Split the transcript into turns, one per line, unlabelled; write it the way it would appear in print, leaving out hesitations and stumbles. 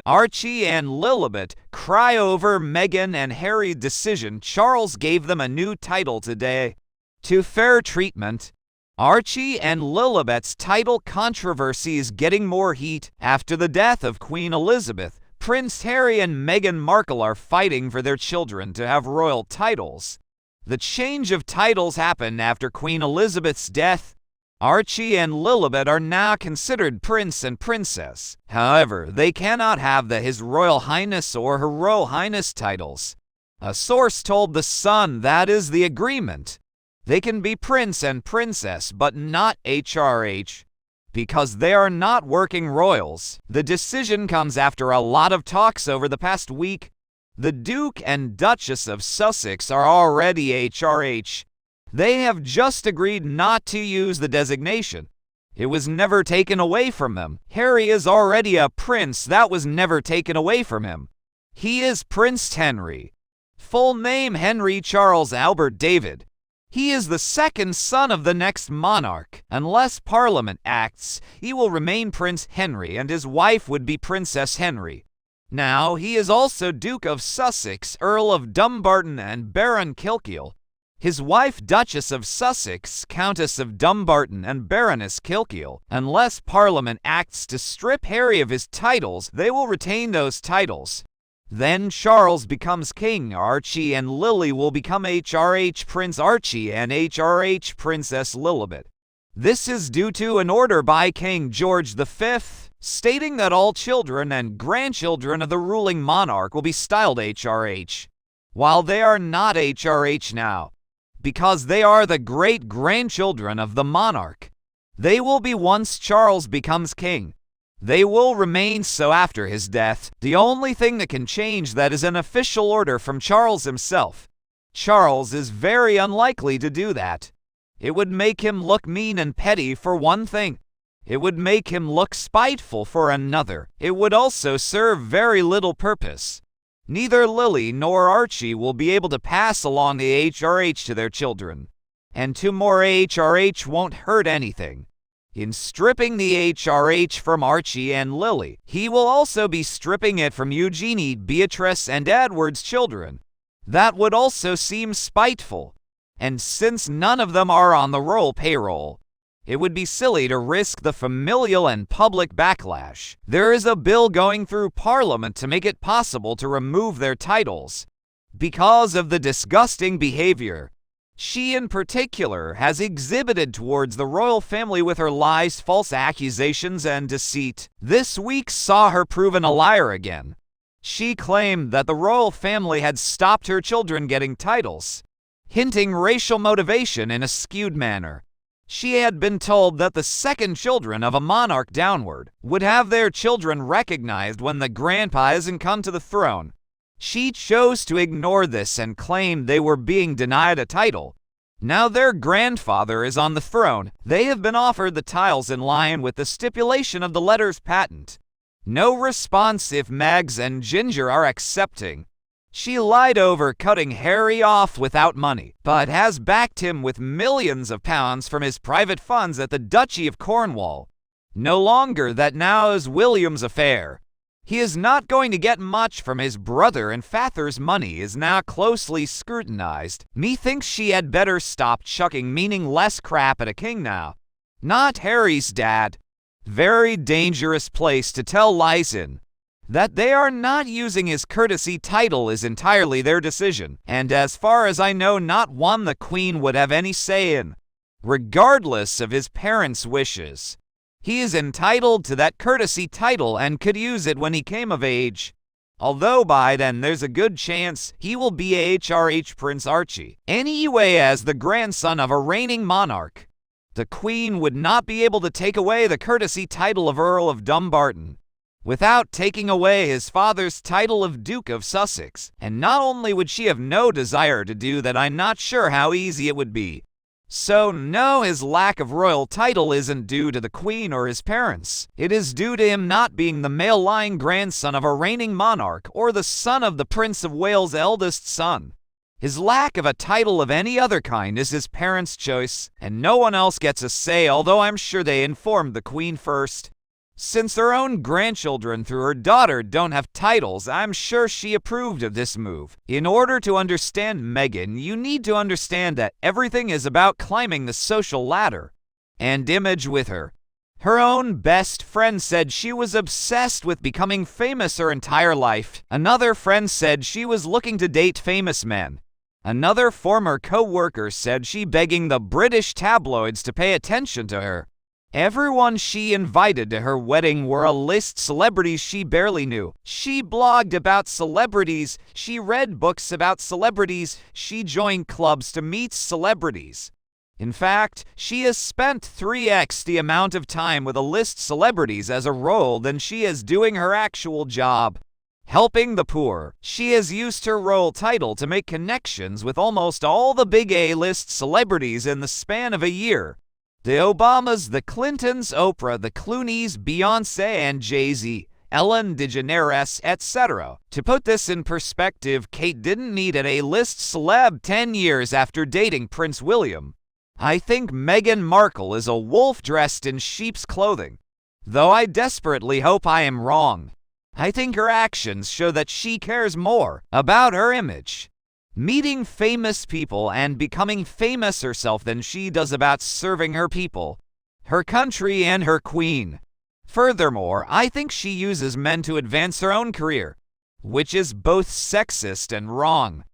Archie and Lilibet cry over Meghan and Harry's decision. Charles gave them a new title today. To fair treatment. Archie and Lilibet's title controversy is getting more heat after the death of Queen Elizabeth. Prince Harry and Meghan Markle are fighting for their children to have royal titles. The change of titles happened after Queen Elizabeth's death. Archie and Lilibet are now considered prince and princess. However, they cannot have His Royal Highness or Her Royal Highness titles. A source told The Sun that is the agreement. They can be prince and princess, but not HRH. Because they are not working royals. The decision comes after a lot of talks over the past week. The Duke and Duchess of Sussex are already HRH. They have just agreed not to use the designation. It was never taken away from them. Harry is already a prince. That was never taken away from him. He is Prince Henry. Full name Henry Charles Albert David. He is the second son of the next monarch. Unless Parliament acts, he will remain Prince Henry and his wife would be Princess Henry. Now, he is also Duke of Sussex, Earl of Dumbarton and Baron Kilkeel. His wife Duchess of Sussex, Countess of Dumbarton and Baroness Kilkeel. Unless Parliament acts to strip Harry of his titles, they will retain those titles. Then Charles becomes king. Archie and Lily will become HRH Prince Archie and HRH Princess Lilibet. This is due to an order by King George V, stating that all children and grandchildren of the ruling monarch will be styled HRH, while they are not HRH now, because they are the great-grandchildren of the monarch. They will be once Charles becomes king. They will remain so after his death. The only thing that can change that is an official order from Charles himself. Charles is very unlikely to do that. It would make him look mean and petty for one thing. It would make him look spiteful for another. It would also serve very little purpose. Neither Lily nor Archie will be able to pass along the HRH to their children. And 2 more HRH won't hurt anything. In stripping the HRH from Archie and Lily, he will also be stripping it from Eugenie, Beatrice, and Edward's children. That would also seem spiteful. And since none of them are on the royal payroll, it would be silly to risk the familial and public backlash. There is a bill going through Parliament to make it possible to remove their titles because of the disgusting behavior she in particular has exhibited towards the royal family with her lies, false accusations, and deceit. This week saw her proven a liar again. She claimed that the royal family had stopped her children getting titles, hinting racial motivation in a skewed manner. She had been told that the second children of a monarch downward would have their children recognized when the grandpa hasn't come to the throne. She chose to ignore this and claimed they were being denied a title. Now their grandfather is on the throne. They have been offered the titles in line with the stipulation of the letters patent. No response if Mags and Ginger are accepting. She lied over cutting Harry off without money, but has backed him with millions of pounds from his private funds at the Duchy of Cornwall. No longer that now is William's affair. He is not going to get much from his brother, and Father's money is now closely scrutinized. Methinks she had better stop chucking meaningless crap at a king now. Not Harry's dad. Very dangerous place to tell lies in. That they are not using his courtesy title is entirely their decision, and as far as I know, not one the Queen would have any say in, regardless of his parents' wishes. He is entitled to that courtesy title and could use it when he came of age. Although by then there's a good chance he will be HRH Prince Archie. Anyway, as the grandson of a reigning monarch, the Queen would not be able to take away the courtesy title of Earl of Dumbarton without taking away his father's title of Duke of Sussex. And not only would she have no desire to do that, I'm not sure how easy it would be. So no, his lack of royal title isn't due to the Queen or his parents. It is due to him not being the male-line grandson of a reigning monarch or the son of the Prince of Wales' eldest son. His lack of a title of any other kind is his parents' choice, and no one else gets a say, although I'm sure they informed the Queen first. Since her own grandchildren through her daughter don't have titles, I'm sure she approved of this move. In order to understand Meghan, you need to understand that everything is about climbing the social ladder and image with her. Her own best friend said she was obsessed with becoming famous her entire life. Another friend said she was looking to date famous men. Another former co-worker said she begging the British tabloids to pay attention to her. Everyone she invited to her wedding were A-list celebrities she barely knew. She blogged about celebrities, she read books about celebrities, she joined clubs to meet celebrities. In fact, she has spent 3x the amount of time with A-list celebrities as a role than she is doing her actual job. Helping the poor, she has used her role title to make connections with almost all the big A-list celebrities in the span of a year. The Obamas, the Clintons, Oprah, the Clooneys, Beyoncé and Jay-Z, Ellen DeGeneres, etc. To put this in perspective, Kate didn't need an A-list celeb 10 years after dating Prince William. I think Meghan Markle is a wolf dressed in sheep's clothing. Though I desperately hope I am wrong. I think her actions show that she cares more about her image, meeting famous people and becoming famous herself than she does about serving her people, her country and her queen. Furthermore, I think she uses men to advance her own career, which is both sexist and wrong.